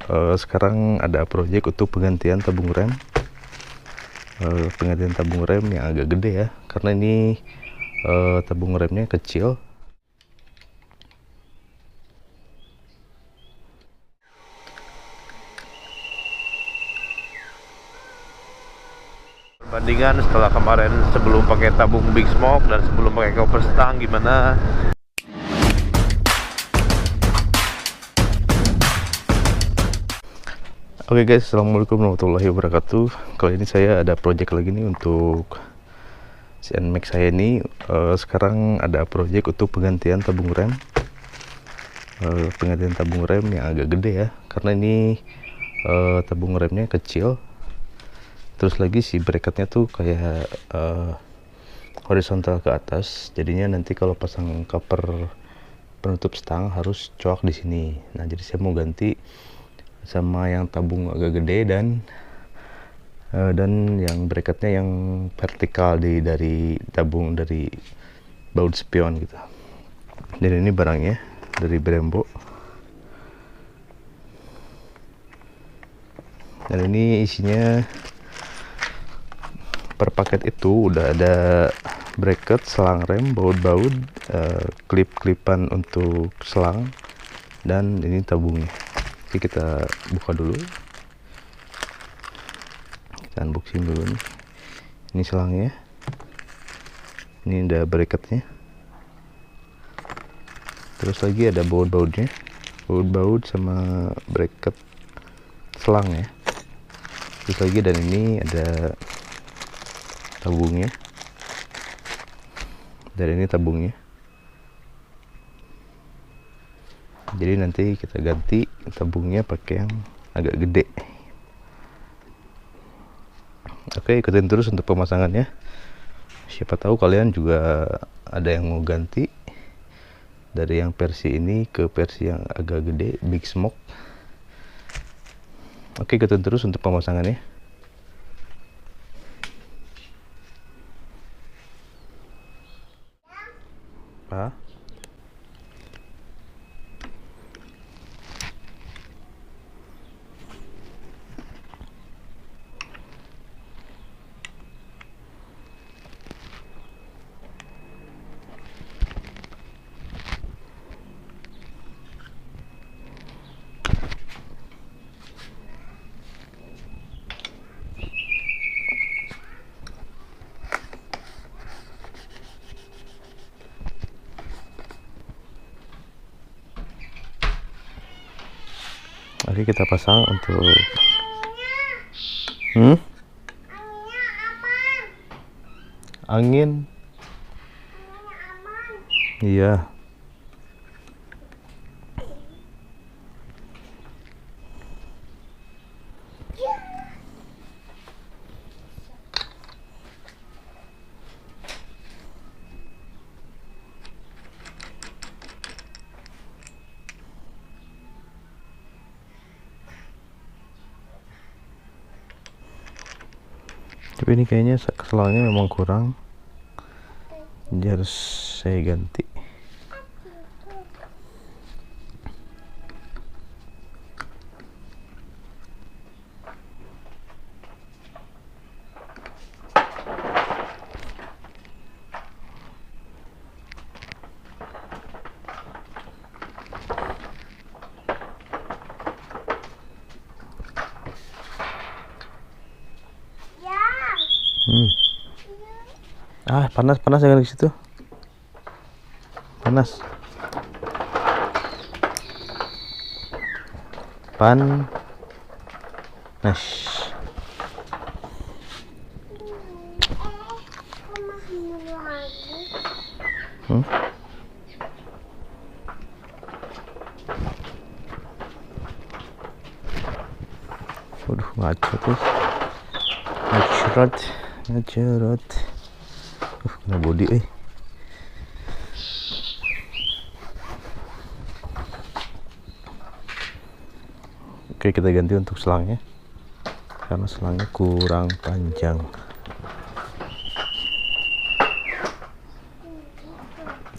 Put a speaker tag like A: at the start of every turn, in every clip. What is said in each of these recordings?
A: Sekarang ada proyek untuk penggantian tabung rem. Penggantian tabung rem yang agak gede ya, karena ini tabung remnya kecil. Perbandingan setelah kemarin sebelum pakai tabung Big Smoke dan sebelum pakai copper stang gimana? Oke guys, assalamualaikum warahmatullahi wabarakatuh. Kali ini saya ada project lagi nih untuk si NMAX saya ini. Sekarang ada project untuk penggantian tabung rem. Penggantian tabung rem yang agak gede ya, karena ini tabung remnya kecil. Terus lagi si bracketnya tuh kayak horizontal ke atas, jadinya nanti kalau pasang cover penutup stang harus coak di sini. Nah, jadi saya mau ganti sama yang tabung agak gede dan yang bracketnya yang vertikal dari tabung dari baut spion gitu. Dan ini barangnya dari Brembo. Dan ini isinya per paket itu udah ada bracket, selang rem, baut-baut, klip-klipan untuk selang, dan ini tabungnya. Oke, kita buka dulu, kita unboxing dulu nih. Ini selangnya, ini ada bracketnya, terus lagi ada baut-bautnya, baut-baut sama bracket selang ya. Terus lagi, dan ini ada tabungnya, dan ini tabungnya. Jadi nanti kita ganti tabungnya pakai yang agak gede. Oke, ikutin terus untuk pemasangannya. Siapa tahu kalian juga ada yang mau ganti dari yang versi ini ke versi yang agak gede, Big Smoke. Oke, ikutin terus untuk pemasangannya. Pak, oke, kita pasang untuk angin. Iya. Tapi ini kayaknya selangnya memang kurang, jadi harus saya ganti. Panas jangan di situ. Panas. Waduh, ngaco tuh. Ngacerot. Kena bodi Oke, kita ganti untuk selangnya karena selangnya kurang panjang.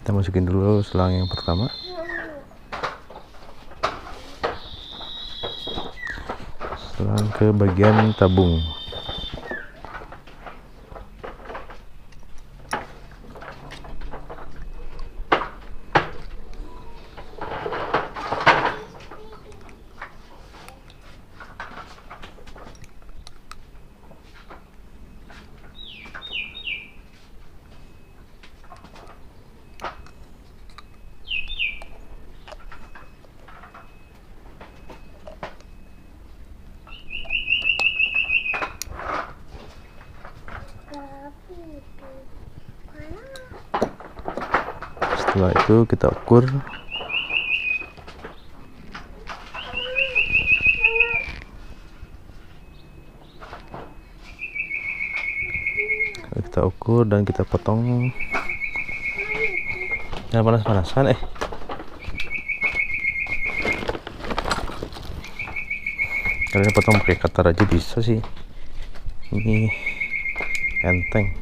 A: Kita masukin dulu selang yang pertama. Selang ke bagian tabung. Setelah itu kita ukur. Kita ukur dan kita potong. Jangan panas-panasan Kalian potong pakai cutter aja bisa sih, ini enteng.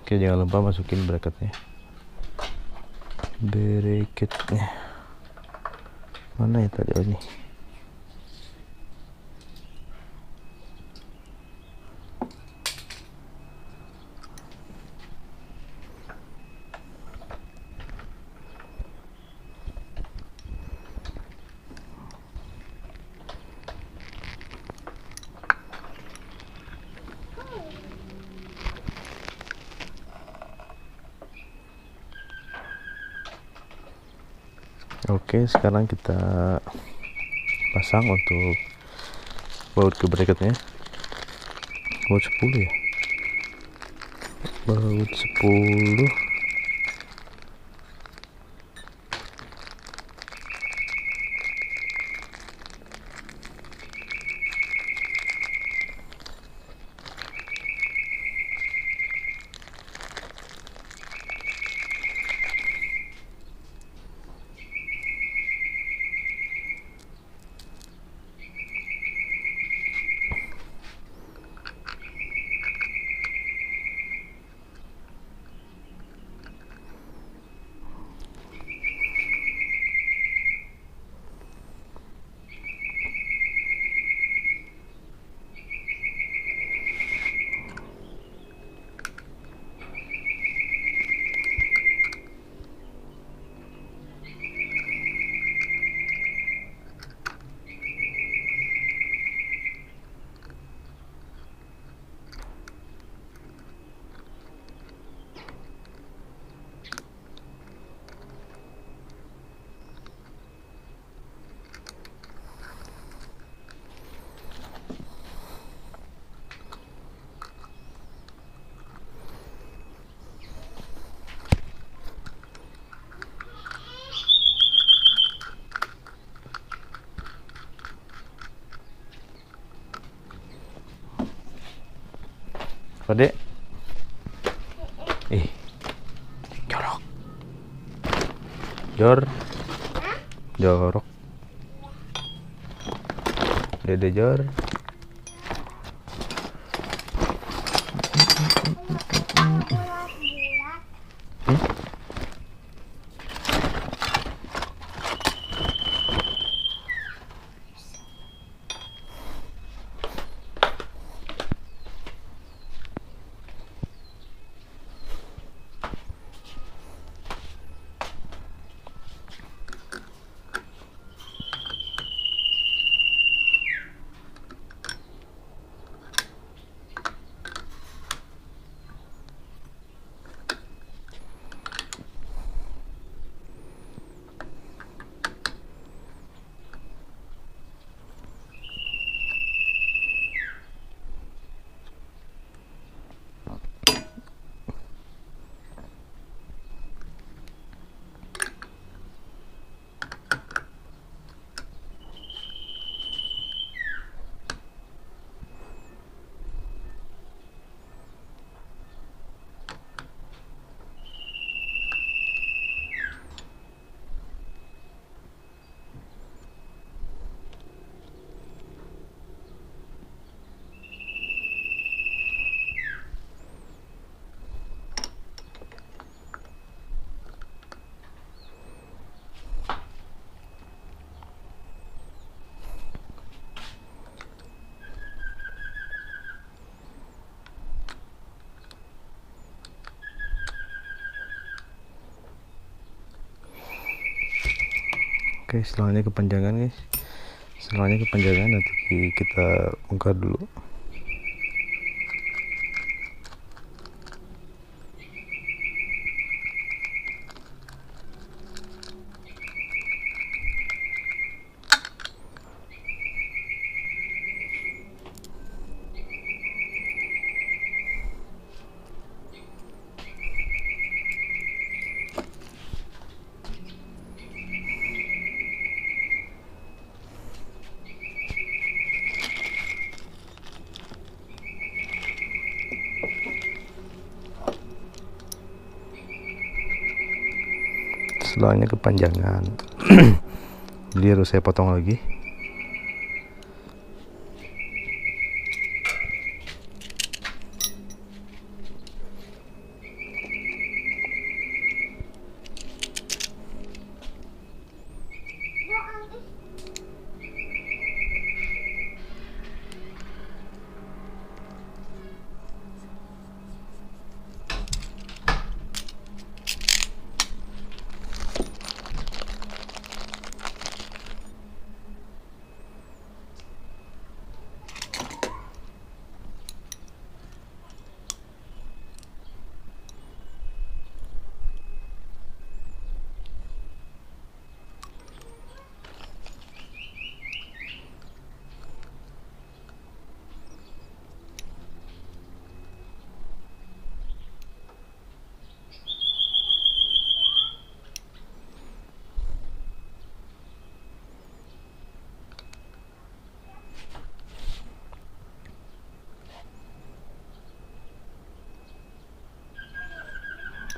A: Oke, jangan lupa masukin bracketnya. Mana ya tadi? Oh, ini. Oke, sekarang kita pasang untuk baut ke bracketnya. Baut 10 ya? Baut 10. Pade. Jorok. Jorok. Dede jor. Oke, selangnya kepanjangan guys, selangnya kepanjangan, nanti kita bongkar dulu. Selangnya kepanjangan jadi harus saya potong lagi.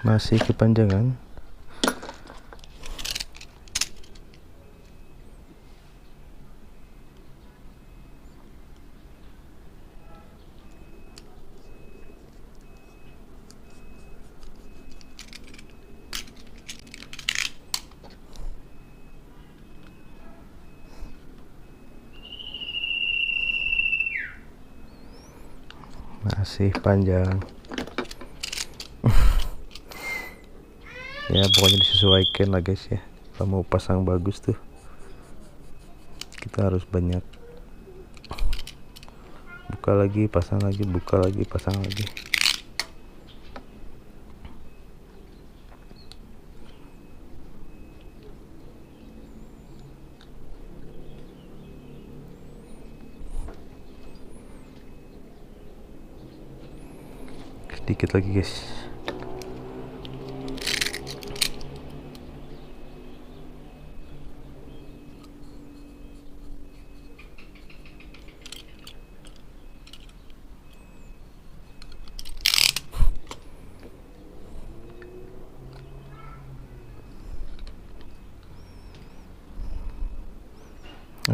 A: Masih kepanjangan. Masih panjang. Ya pokoknya disesuaikan lah guys ya, kalau mau pasang bagus tuh kita harus banyak buka lagi, pasang lagi, buka lagi, pasang lagi. Sedikit lagi guys.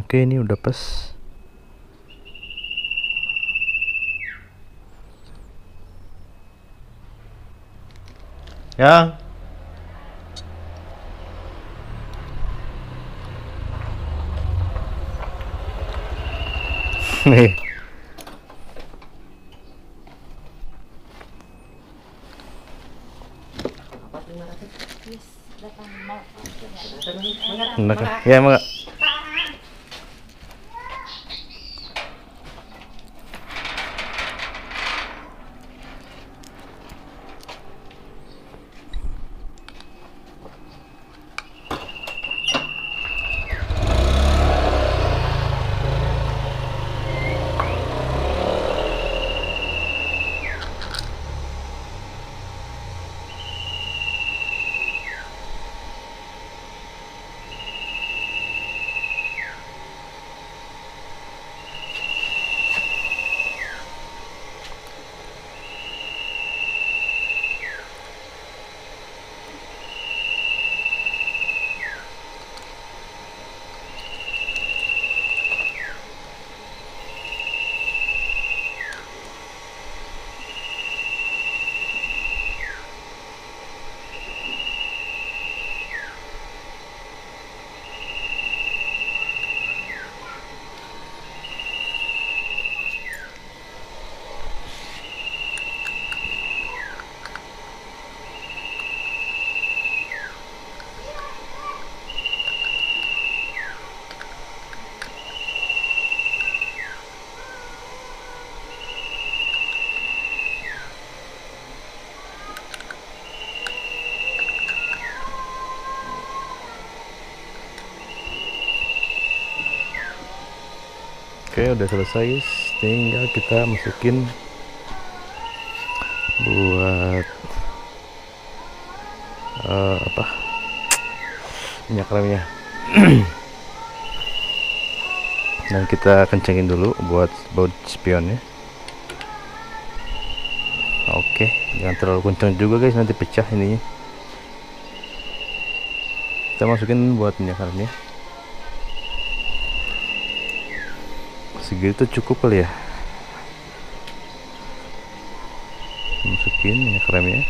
A: Oke, ini udah pas. Ya. Nih. Enak ya, Mak. Oke, udah selesai guys, tinggal kita masukin buat minyak remnya. Dan kita kencengin dulu buat baut spionnya. Oke, jangan terlalu kencang juga guys, nanti pecah ininya. Kita masukin buat minyak remnya. Segitu cukup kali ya. Masukin minyak remnya.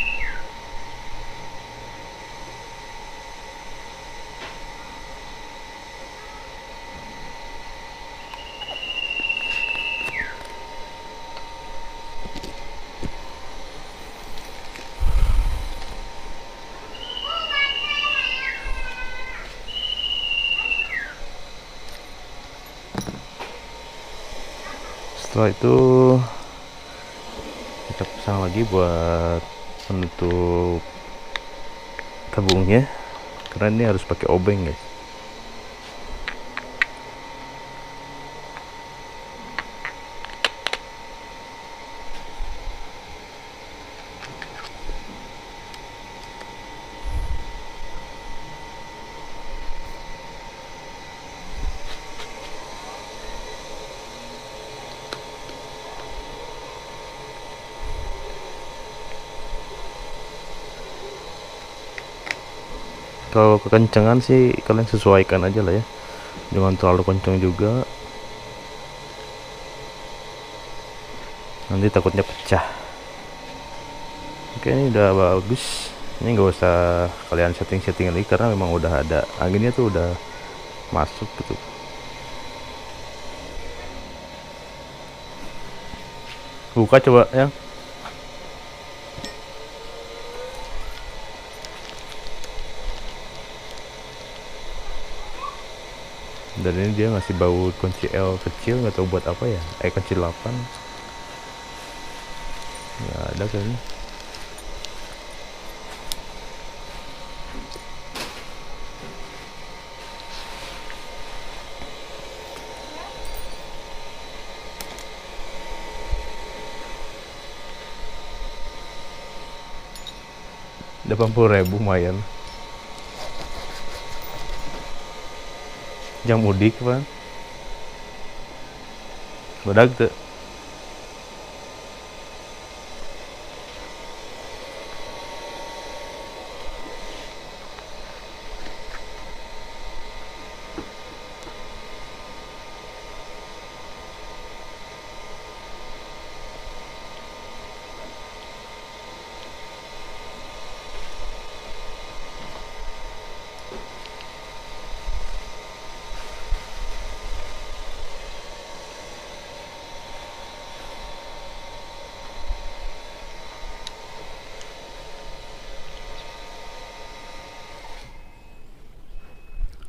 A: Setelah itu kita pasang lagi buat penutup tabungnya, karena ini harus pakai obeng guys. Kalau kekencangan sih kalian sesuaikan aja lah ya, jangan terlalu kencang juga, nanti takutnya pecah. Oke, ini udah bagus. Ini nggak usah kalian setting lagi karena memang udah ada anginnya tuh, udah masuk gitu. Buka coba ya. Dan ini dia ngasih baut kunci L kecil, nggak tahu buat apa ya, kunci 8 nggak ada kayaknya. Rp80.000 lumayan. Yang mudik kan badak tuh.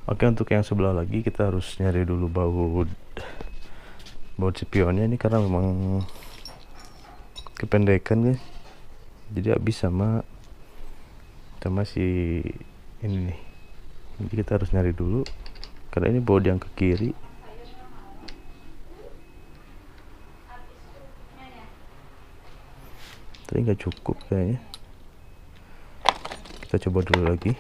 A: Oke, untuk yang sebelah lagi kita harus nyari dulu baut spionnya ini, karena memang kependekan guys, jadi habis sama si ini nih. Jadi kita harus nyari dulu karena ini baut yang ke kiri. Tapi nggak cukup kayaknya, kita coba dulu lagi.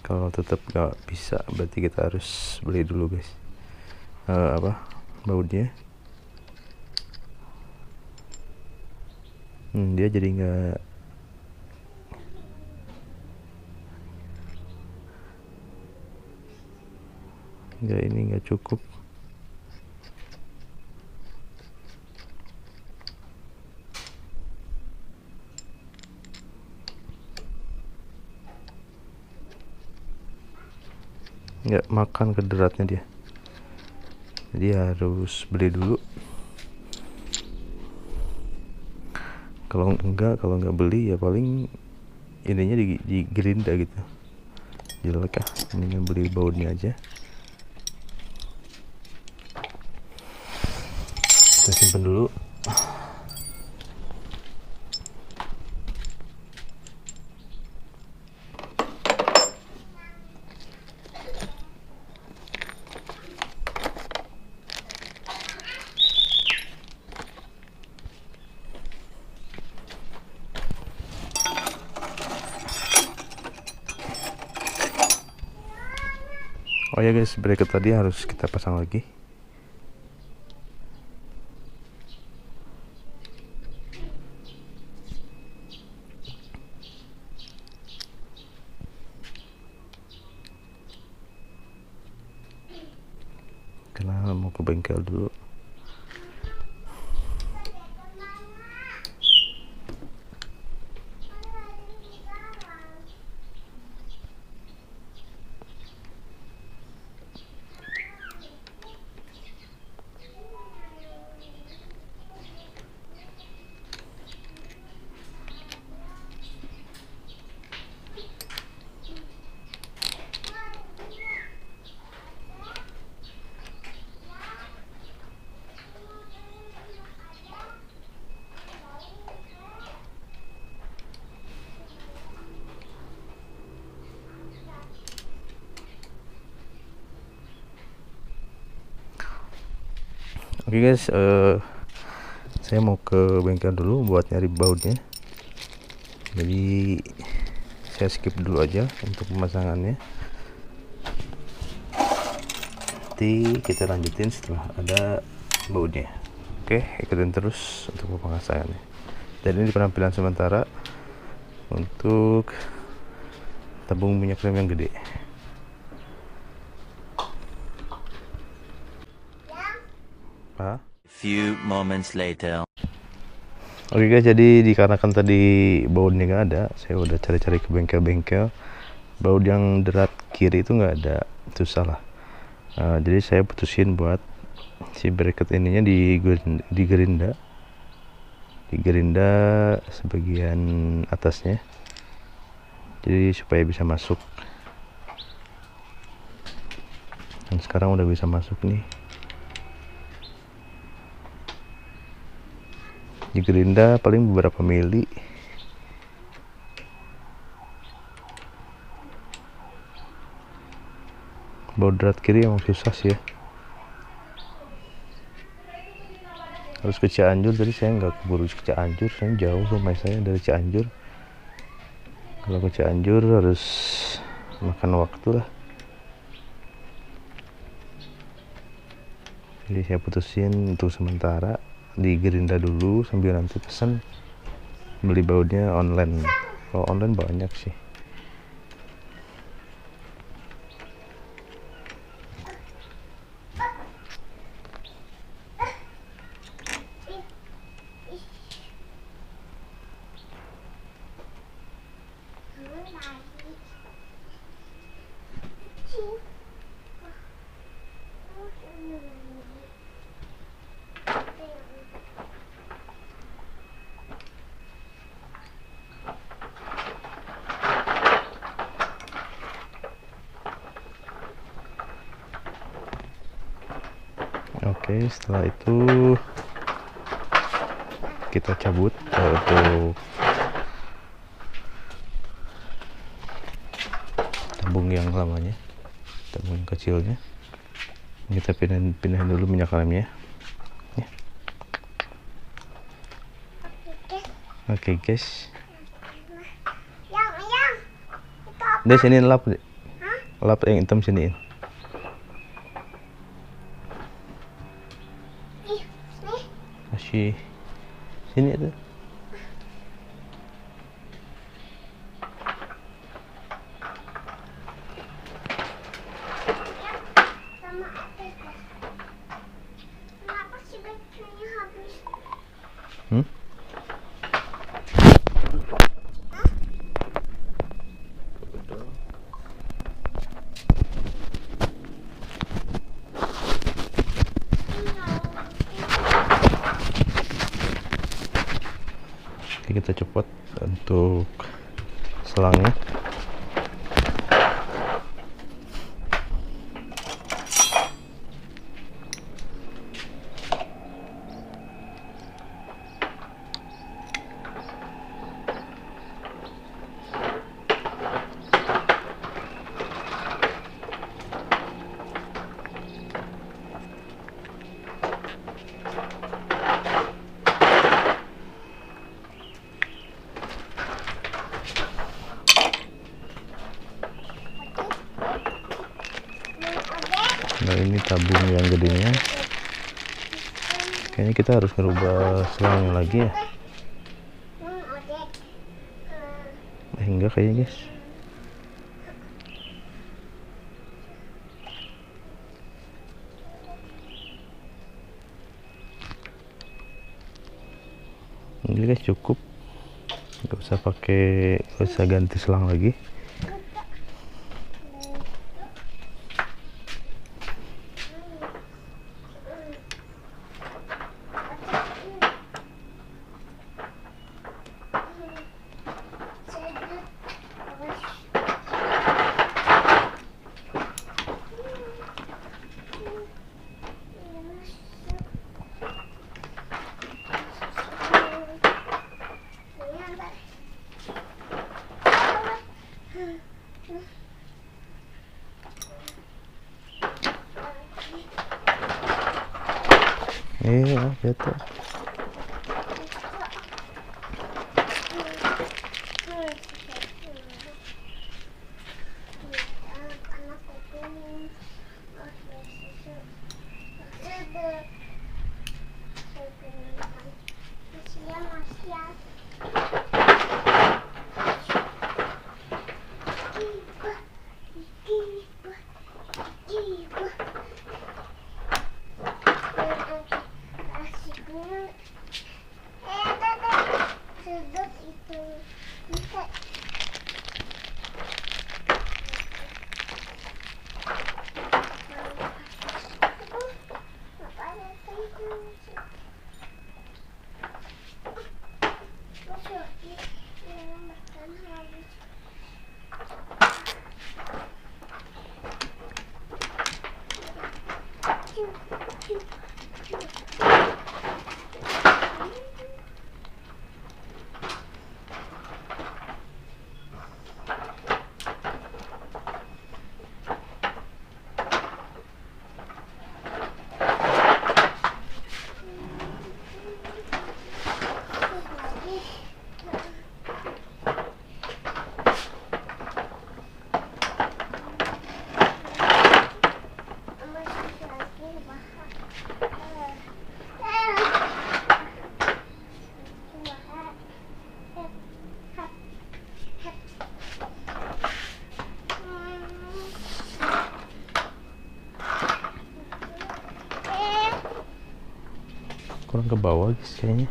A: Kalau tetap nggak bisa, berarti kita harus beli dulu guys, bautnya. Dia jadi nggak ini nggak cukup. Nggak makan kederatnya dia, jadi harus beli dulu. Kalau nggak beli ya paling ininya di gerinda gitu, jelek ya, mendingan beli bautnya aja. Kita simpan dulu. Oh ya guys, bracket tadi harus kita pasang lagi. Karena mau ke bengkel dulu. Oke guys, saya mau ke bengkel dulu buat nyari bautnya. Jadi saya skip dulu aja untuk pemasangannya. Nanti kita lanjutin setelah ada bautnya. Oke, ikutin terus untuk pemasangannya. Dan ini penampilan sementara untuk tabung minyak rem yang gede. A
B: few moments later.
A: Oke guys, jadi dikarenakan tadi bautnya nggak ada, saya udah cari-cari ke bengkel-bengkel. Baut yang derat kiri itu nggak ada, susah lah. Jadi saya putusin buat si bracket ininya digerinda sebagian atasnya, jadi supaya bisa masuk. Dan sekarang udah bisa masuk nih. Digerinda paling beberapa mili. Baut derat kiri emang susah sih ya. Harus ke Cianjur, jadi saya nggak keburu ke Cianjur, saya jauh rumah saya dari Cianjur. Kalau ke Cianjur harus makan waktu lah. Jadi saya putusin untuk sementara digerinda dulu sambil nanti pesan beli bautnya online. Kalau online banyak sih. Oke, setelah itu kita cabut untuk tabung yang lamanya, tabung yang kecilnya. Kita pindahin dulu minyak remnya ya. Oke guys, udah sini lap deh. Lap yang hitam siniin. Masih sini itu. Kita copot untuk selangnya. Nah ini tabung yang gedenya, kayaknya kita harus ngerubah selangnya lagi ya. Enggak kayaknya guys. Ini guys cukup, nggak usah ganti selang lagi. Jatuh. Kurang ke bawah guys kayaknya.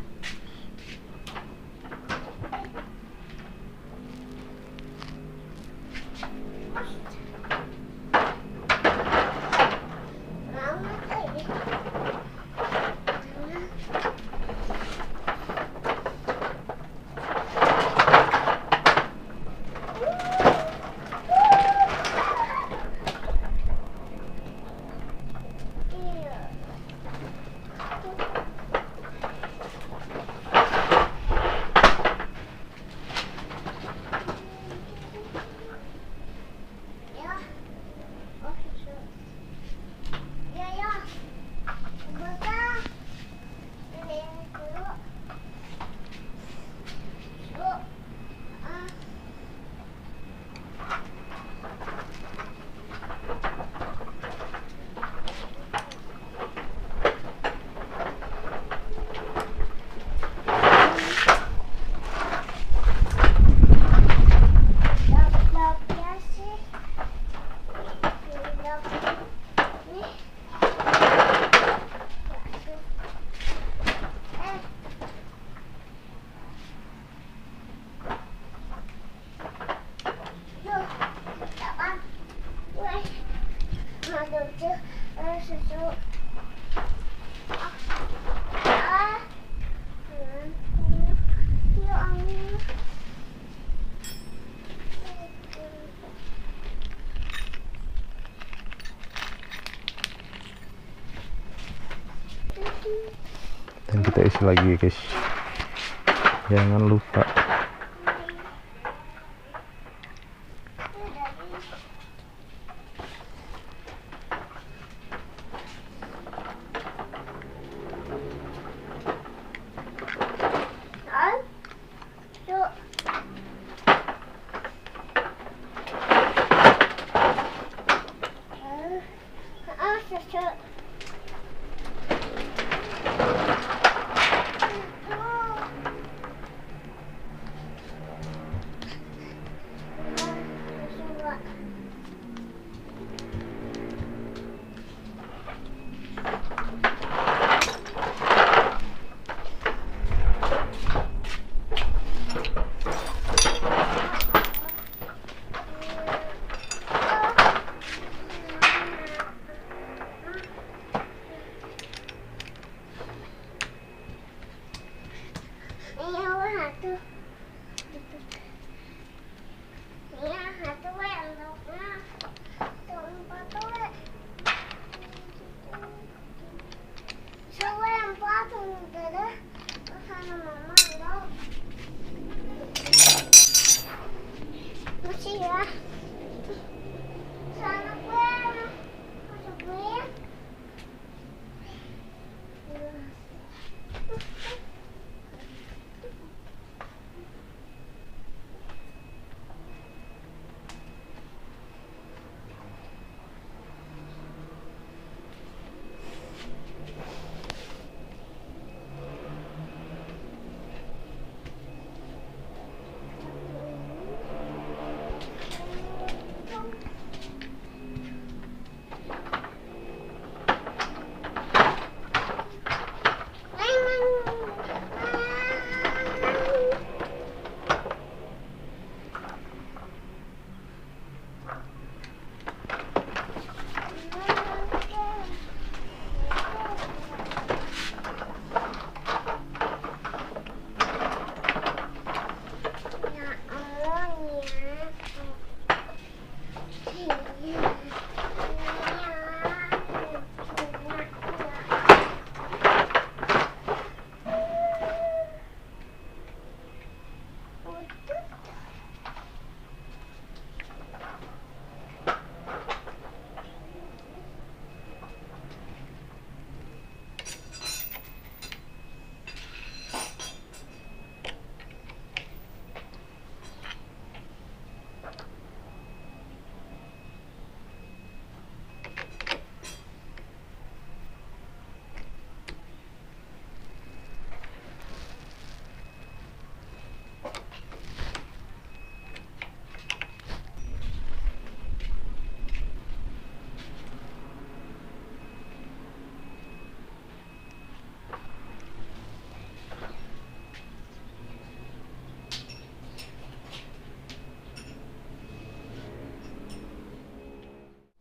A: Dan kita isi lagi guys, jangan lupa.
C: tuh. Ya, satu we untuknya. Tuh empat we. Coba yang empat udah deh. Sana mama enggak. Masih ya. Sana gue. Masuk gue ya.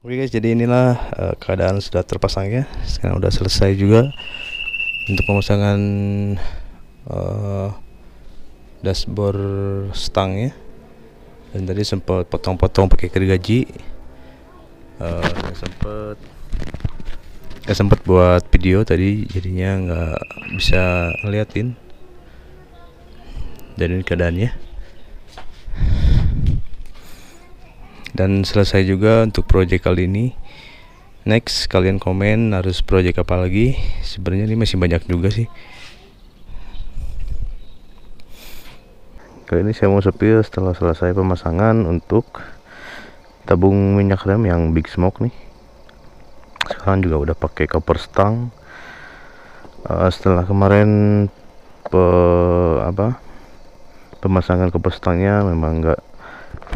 A: Oke guys, jadi inilah keadaan sudah terpasangnya. Sekarang udah selesai juga untuk pemasangan dashboard stangnya. Dan tadi sempat potong-potong pakai gergaji. Nggak sempet buat video tadi, jadinya nggak bisa ngeliatin. Dan ini keadaannya. Dan selesai juga untuk project kali ini. Next, kalian komen harus project apa lagi. Sebenarnya ini masih banyak juga sih. Kali ini saya mau spill setelah selesai pemasangan untuk tabung minyak rem yang Big Smoke nih. Sekarang juga udah pakai copper stang. Setelah kemarin pemasangan copper stangnya memang nggak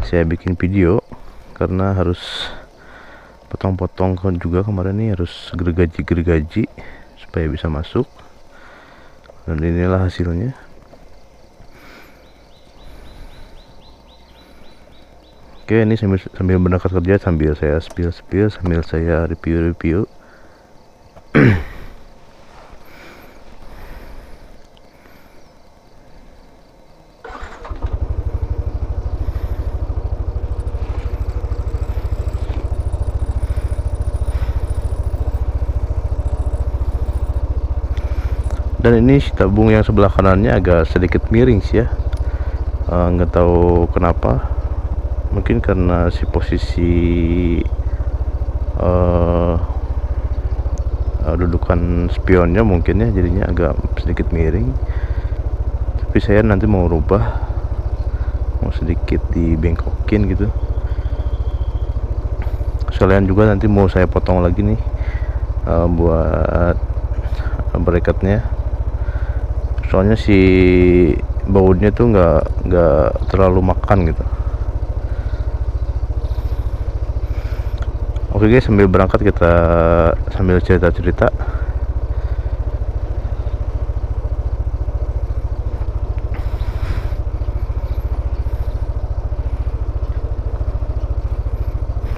A: saya bikin video karena harus potong-potong juga kemarin nih, harus gergaji supaya bisa masuk. Dan inilah hasilnya. Oke, ini sambil berangkat kerja, sambil saya spill, sambil saya review. Dan ini tabung yang sebelah kanannya agak sedikit miring sih ya, nggak tahu kenapa, mungkin karena si posisi dudukan spionnya mungkin ya, jadinya agak sedikit miring. Tapi saya nanti mau rubah, mau sedikit dibengkokin gitu. Sekalian juga nanti mau saya potong lagi nih buat bracketnya. Soalnya si bautnya tuh nggak terlalu makan gitu. Oke guys, sambil berangkat kita sambil cerita-cerita.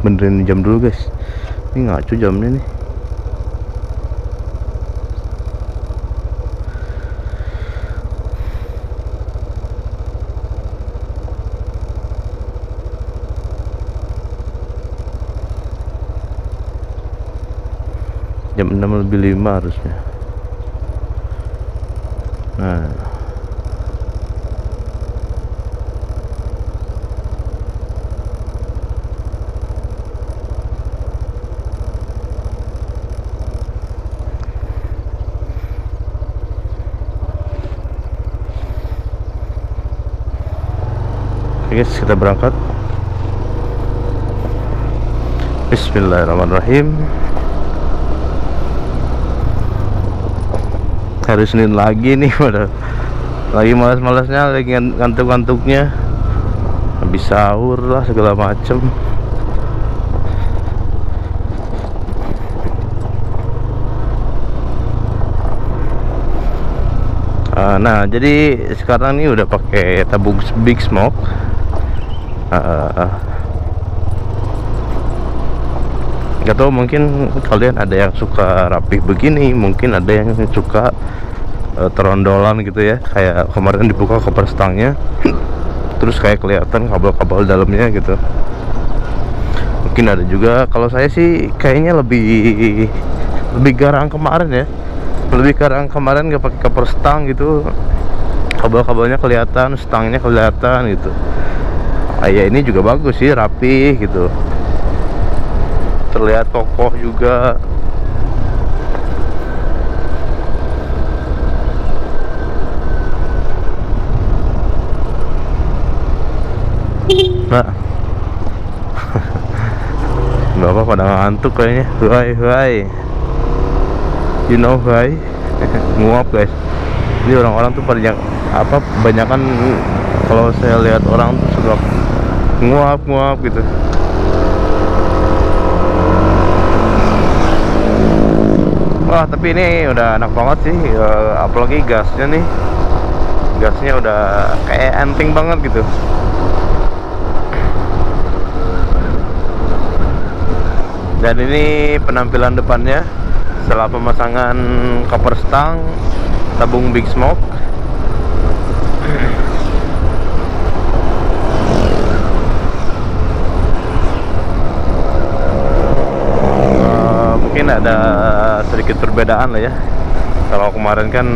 A: Benerin jam dulu guys, ini ngaco jamnya nih. jam 6:05 harusnya. Nah, oke guys, kita berangkat. Bismillahirrahmanirrahim. Hari Senin lagi nih, pada lagi malas-malasnya, lagi ngantuk-ngantuknya, habis sahur lah segala macem. Nah, jadi sekarang nih udah pakai tabung Big Smoke. Gak tau, mungkin kalian ada yang suka rapih begini, mungkin ada yang suka terondolan gitu ya, kayak kemarin dibuka koper stangnya terus kayak kelihatan kabel-kabel dalamnya gitu. Mungkin ada juga, kalau saya sih kayaknya lebih garang kemarin ya, lebih garang kemarin gak pakai koper stang gitu, kabel-kabelnya kelihatan, stangnya kelihatan gitu. Ya ini juga bagus sih, rapi gitu, terlihat kokoh juga. Nah, bapak pada ngantuk kayaknya. Hai, you know why? Nguap guys. Ini orang-orang tuh pada banyakan kalau saya lihat orang tuh suka nguap gitu. Wah, tapi ini udah enak banget sih, apalagi gasnya nih, gasnya udah kayak enteng banget gitu. Dan ini penampilan depannya setelah pemasangan cover stang tabung Big Smoke. Mungkin ada sedikit perbedaan lah ya. Kalau kemarin kan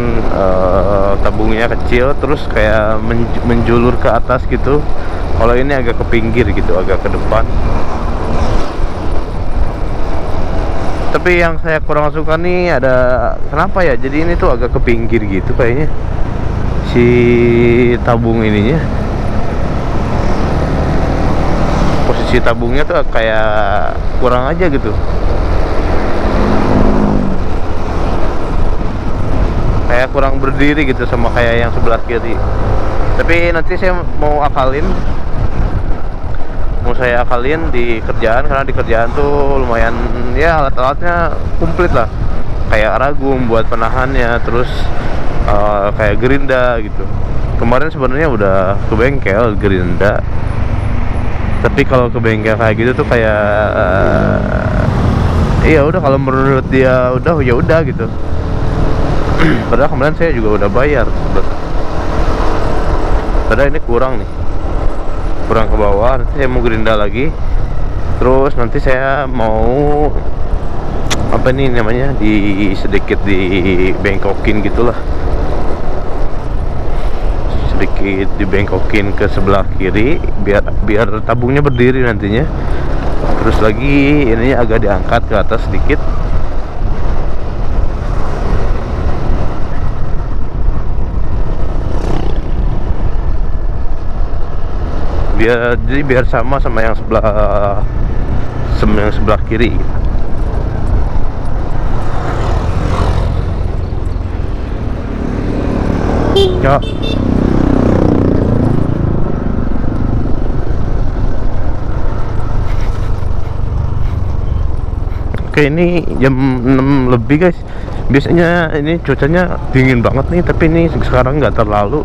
A: tabungnya kecil terus kayak menjulur ke atas gitu. Kalau ini agak ke pinggir gitu, agak ke depan. Tapi yang saya kurang suka nih, ada kenapa ya, jadi ini tuh agak ke pinggir gitu kayaknya si tabung ininya. Posisi tabungnya tuh kayak kurang aja gitu, kayak kurang berdiri gitu sama kayak yang sebelah kiri. Tapi nanti saya mau saya akalin di kerjaan, karena di kerjaan tuh lumayan ya, alat-alatnya komplit lah, kayak ragum buat penahannya, terus kayak gerinda gitu. Kemarin sebenarnya udah ke bengkel gerinda, tapi kalau ke bengkel kayak gitu tuh kayak iya udah, kalau menurut dia udah ya udah gitu. Padahal kemarin saya juga udah bayar, padahal ini kurang ke bawah. Nanti saya mau gerinda lagi, terus nanti saya mau apa nih namanya, sedikit dibengkokin gitulah, sedikit dibengkokin ke sebelah kiri biar tabungnya berdiri nantinya. Terus lagi ininya agak diangkat ke atas sedikit. Biar sama yang sebelah kiri gitu. Ya. Oke, ini jam 6 lebih guys. Biasanya ini cuacanya dingin banget nih, tapi ini sekarang nggak terlalu.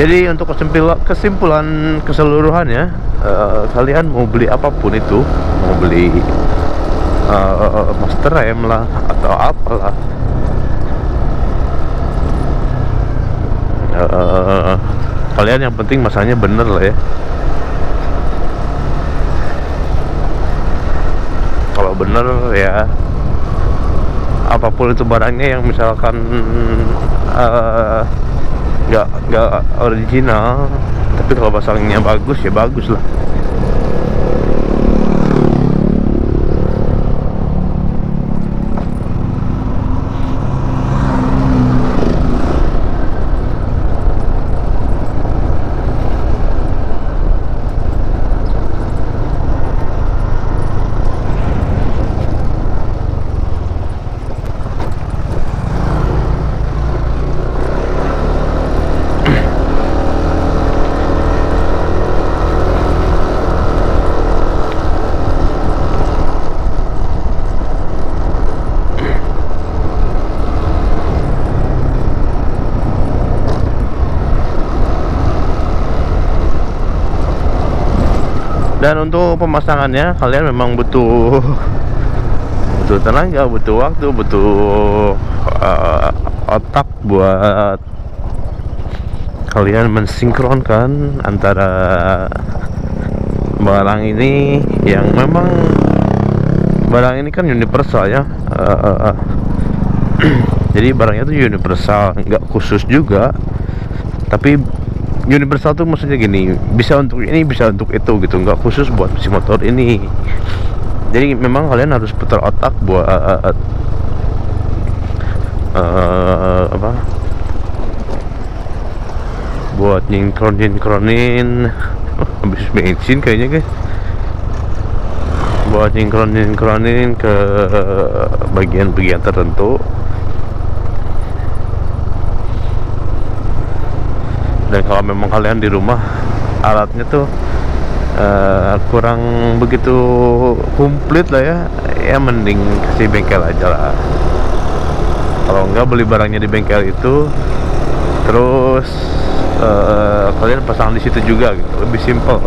A: Jadi untuk kesimpulan keseluruhannya, kalian mau beli apapun itu, mau beli master rem lah atau apalah. Kalian yang penting masanya bener lah ya. Kalau bener ya, apapun itu barangnya yang misalkan nggak original, tapi kalau pasangnya bagus ya bagus lah. Dan untuk pemasangannya kalian memang butuh tenaga, butuh waktu, butuh otak buat kalian mensinkronkan antara barang ini yang memang barang ini kan universal ya. Jadi barangnya itu universal, nggak khusus juga, tapi universal tuh maksudnya gini, bisa untuk ini, bisa untuk itu gitu, nggak khusus buat si motor ini. Jadi memang kalian harus putar otak buat buat nyingkronin habis bensin kayaknya guys, buat nyingkronin ke bagian-bagian tertentu. Dan kalau memang kalian di rumah alatnya tuh kurang begitu komplit lah ya mending kasih bengkel aja lah. Kalau enggak, beli barangnya di bengkel itu, terus kalian pasang di situ juga gitu, lebih simple.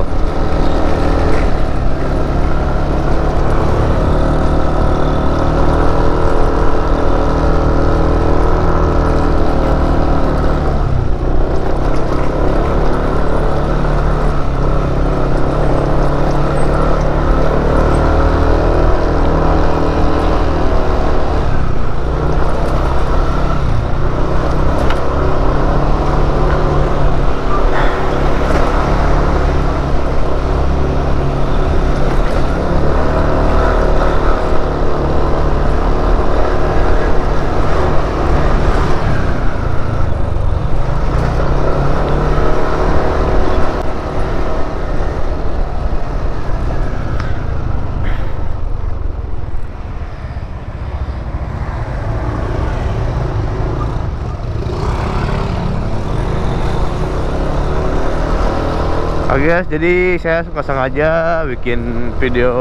A: Oke guys, jadi saya suka sengaja bikin video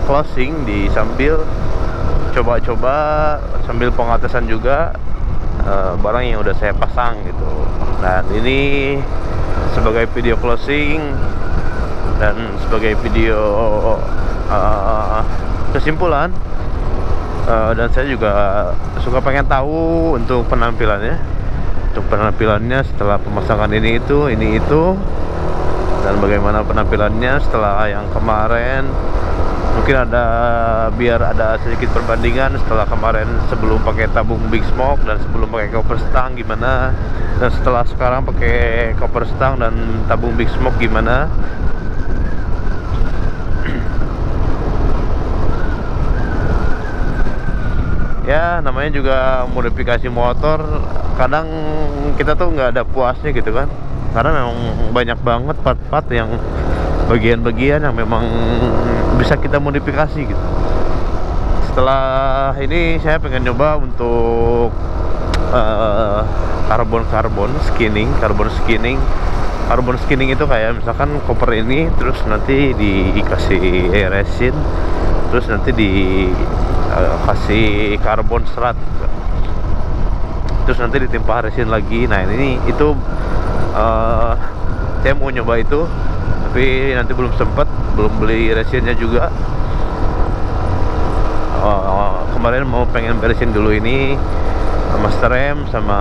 A: closing di sambil coba-coba, sambil pengatesan juga barang yang udah saya pasang gitu. Dan ini sebagai video closing dan sebagai video kesimpulan, dan saya juga suka pengen tahu untuk penampilannya setelah pemasangan ini itu, dan bagaimana penampilannya setelah yang kemarin. Mungkin biar ada sedikit perbandingan setelah kemarin sebelum pakai tabung Big Smoke dan sebelum pakai cover stang gimana, dan setelah sekarang pakai cover stang dan tabung Big Smoke gimana. Ya namanya juga modifikasi motor, kadang kita tuh nggak ada puasnya gitu kan, karena memang banyak banget part-part yang bagian-bagian yang memang bisa kita modifikasi gitu. Setelah ini saya pengen nyoba untuk carbon skinning itu kayak misalkan koper ini, terus nanti dikasih resin, terus nanti kasih karbon serat, terus nanti ditimpa resin lagi. Nah ini itu saya mau nyoba itu, tapi nanti belum beli resinnya juga. kemarin mau pengen beresin dulu ini master rem sama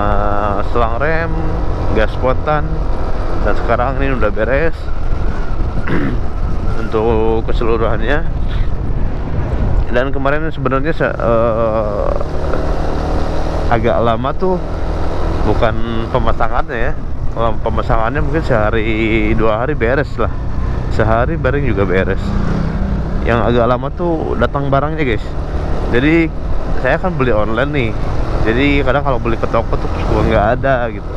A: selang rem, gas spontan, dan sekarang ini udah beres untuk keseluruhannya. Dan kemarin sebenarnya agak lama tuh, bukan pemasangannya ya. Kalau pemasangannya mungkin sehari 2 hari beres lah, sehari bareng juga beres. Yang agak lama tuh datang barangnya guys. Jadi saya kan beli online nih, jadi kadang kalau beli ke toko tuh suka nggak ada gitu.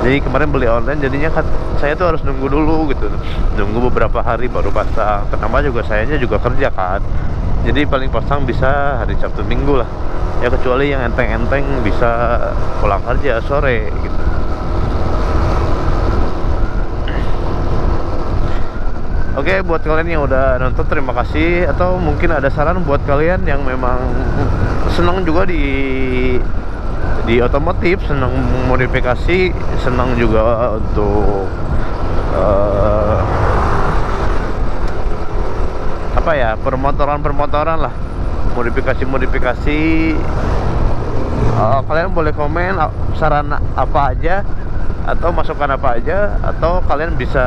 A: Jadi kemarin beli online, jadinya kan saya tuh harus nunggu dulu gitu, nunggu beberapa hari baru pasang. Kenapa juga sayanya juga kerja kan, jadi paling pasang bisa hari Sabtu Minggu lah ya, kecuali yang enteng-enteng bisa pulang kerja sore gitu. Oke, buat kalian yang udah nonton terima kasih. Atau mungkin ada saran buat kalian yang memang senang juga di otomotif, senang modifikasi, senang juga untuk apa ya, permotoran lah, modifikasi. Kalian boleh komen saran apa aja, atau masukan apa aja, atau kalian bisa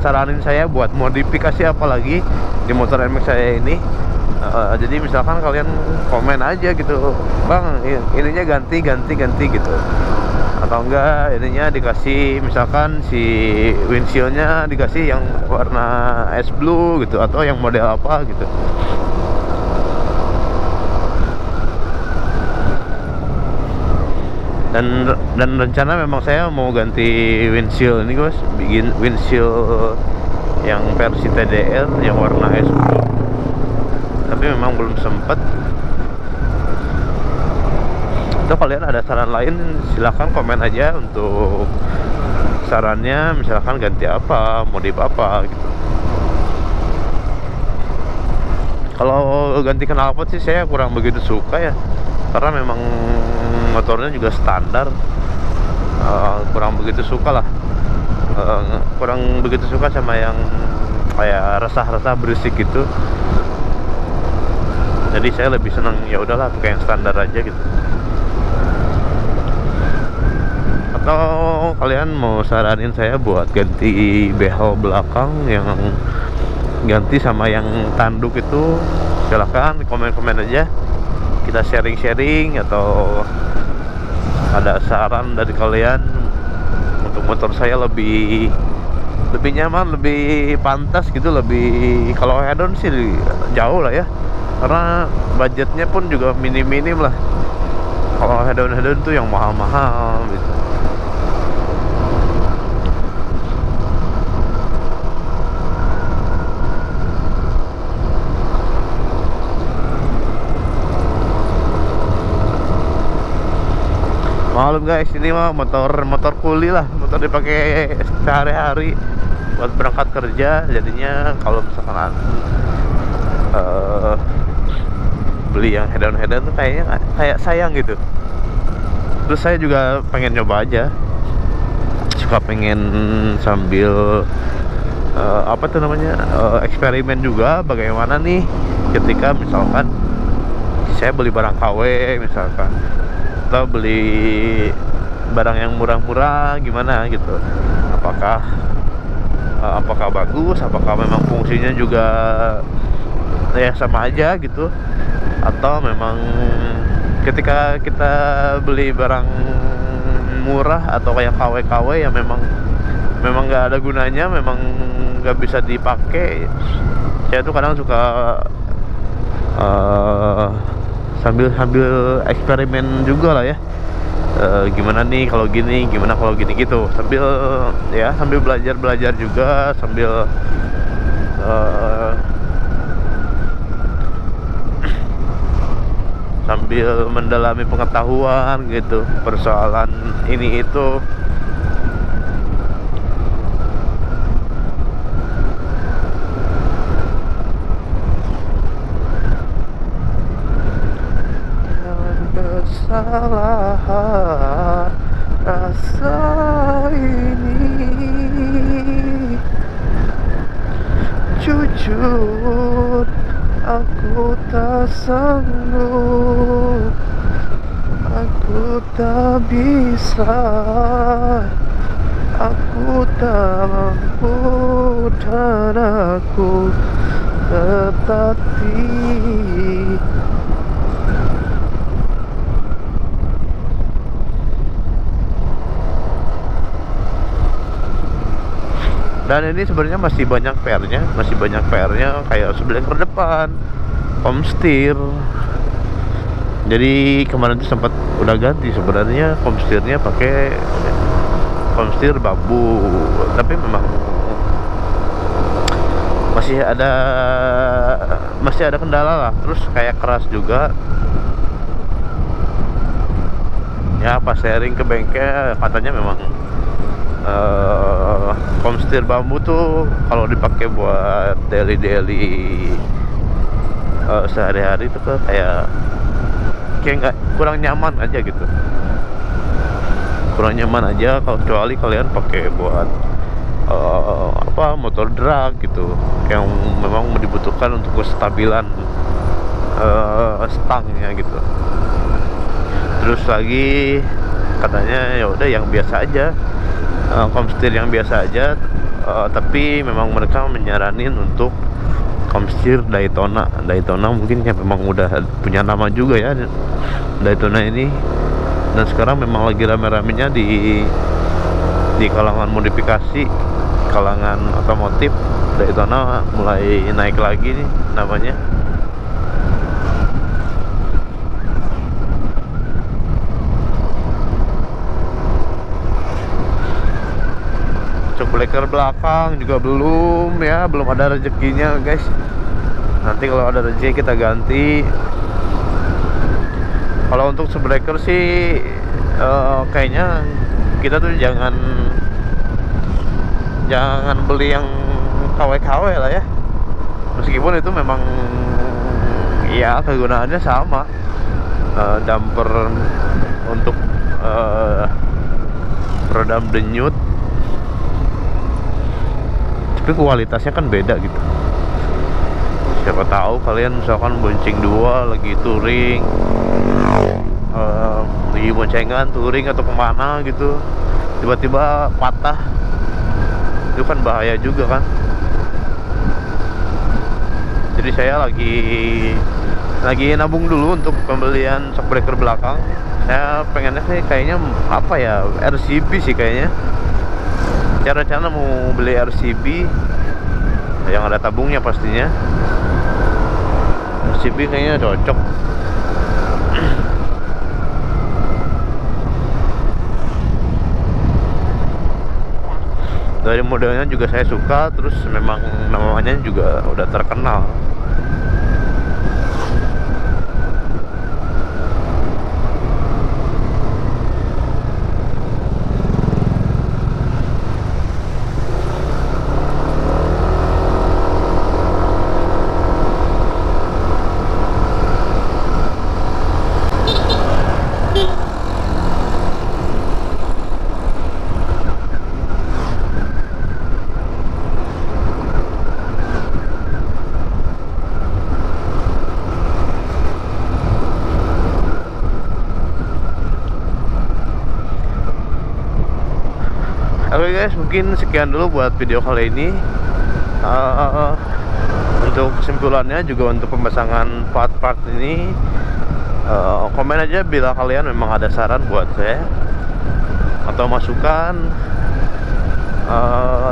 A: saranin saya buat modifikasi apa lagi di motor NMAX saya ini. Jadi misalkan kalian komen aja gitu, bang ininya ganti gitu, atau enggak ininya dikasih, misalkan si windshieldnya dikasih yang warna es blue gitu, atau yang model apa gitu. Dan rencana memang saya mau ganti windshield ini guys, bikin windshield yang versi TDR yang warna es blue, tapi memang belum sempet. Atau kalian ada saran lain, silahkan komen aja untuk sarannya, misalkan ganti apa, modif apa gitu. Kalau ganti knalpot sih saya kurang begitu suka ya, karena memang motornya juga standar. Kurang begitu suka lah, kurang begitu suka sama yang kayak resah-resah berisik gitu. Jadi saya lebih senang ya udahlah pakai yang standar aja gitu. Atau kalian mau saranin saya buat ganti behel belakang, yang ganti sama yang tanduk itu, silahkan komen-komen aja, kita sharing-sharing. Atau ada saran dari kalian untuk motor saya lebih nyaman, lebih pantas gitu, lebih, kalau head-on sih jauh lah ya, karena budgetnya pun juga minim lah. Kalau head-on tuh yang mahal-mahal gitu. Maklum guys, ini mah motor kuli lah, motor dipakai sehari-hari buat berangkat kerja. Jadinya kalau misalkan beli yang head-on tuh kayaknya kayak sayang gitu. Terus saya juga pengen nyoba aja, suka pengen sambil apa tuh namanya, eksperimen juga bagaimana nih ketika misalkan saya beli barang KW misalkan, atau beli barang yang murah-murah gimana gitu, apakah bagus, apakah memang fungsinya juga ya sama aja gitu, atau memang ketika kita beli barang murah atau kayak KW yang memang nggak ada gunanya, memang nggak bisa dipakai. Saya tuh kadang suka sambil eksperimen juga lah ya, gimana nih kalau gini, gimana kalau gini gitu, sambil belajar juga, sambil mendalami pengetahuan gitu, persoalan ini itu. Kesalahan rasa ini jujur Aku tak sanggup, aku tak bisa, aku tak mampu, dan aku tetapi. Dan ini sebenarnya masih banyak PR-nya, kayak subleker depan, komstir. Jadi kemarin itu sempat udah ganti sebenarnya komstirnya pakai komstir bambu, tapi memang masih ada kendala lah. Terus kayak keras juga. Ya pas sharing ke bengkel katanya memang komstir bambu tuh kalau dipakai buat daily sehari-hari itu kayak nggak, kurang nyaman aja gitu, kalau kecuali kalian pakai buat motor drag gitu, yang memang dibutuhkan untuk kestabilan stangnya gitu. Terus lagi katanya ya udah yang biasa aja, komstir yang biasa aja, tapi memang mereka menyaranin untuk komstir Daytona mungkin ya memang udah punya nama juga ya Daytona ini, dan sekarang memang lagi rame-ramenya di kalangan modifikasi, kalangan otomotif. Daytona mulai naik lagi nih namanya. Shockbreaker belakang juga belum ada rezekinya guys. Nanti kalau ada rezeki kita ganti. Kalau untuk shockbreaker sih kayaknya kita tuh jangan beli yang KW lah ya, meskipun itu memang ya kegunaannya sama, damper untuk peredam denyut, tapi kualitasnya kan beda gitu. Siapa tahu kalian misalkan bonceng dua lagi touring, lagi boncengan touring atau kemana gitu, tiba-tiba patah, itu kan bahaya juga kan. Jadi saya lagi nabung dulu untuk pembelian shockbreaker belakang. Saya pengennya sih kayaknya RCB sih kayaknya. Cara mau beli RCB yang ada tabungnya pastinya. RCB kayaknya cocok. Dari modelnya juga saya suka, terus memang namanya juga udah terkenal. Oke guys, mungkin sekian dulu buat video kali ini. Untuk kesimpulannya juga untuk pemasangan part-part ini, komen aja bila kalian memang ada saran buat saya atau masukan.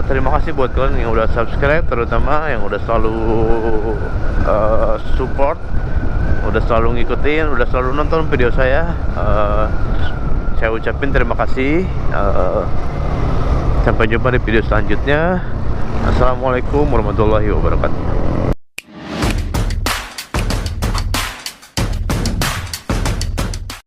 A: Terima kasih buat kalian yang udah subscribe, terutama yang udah selalu support, udah selalu ngikutin, udah selalu nonton video saya. Saya ucapin terima kasih. Sampai jumpa di video selanjutnya. Assalamualaikum warahmatullahi wabarakatuh.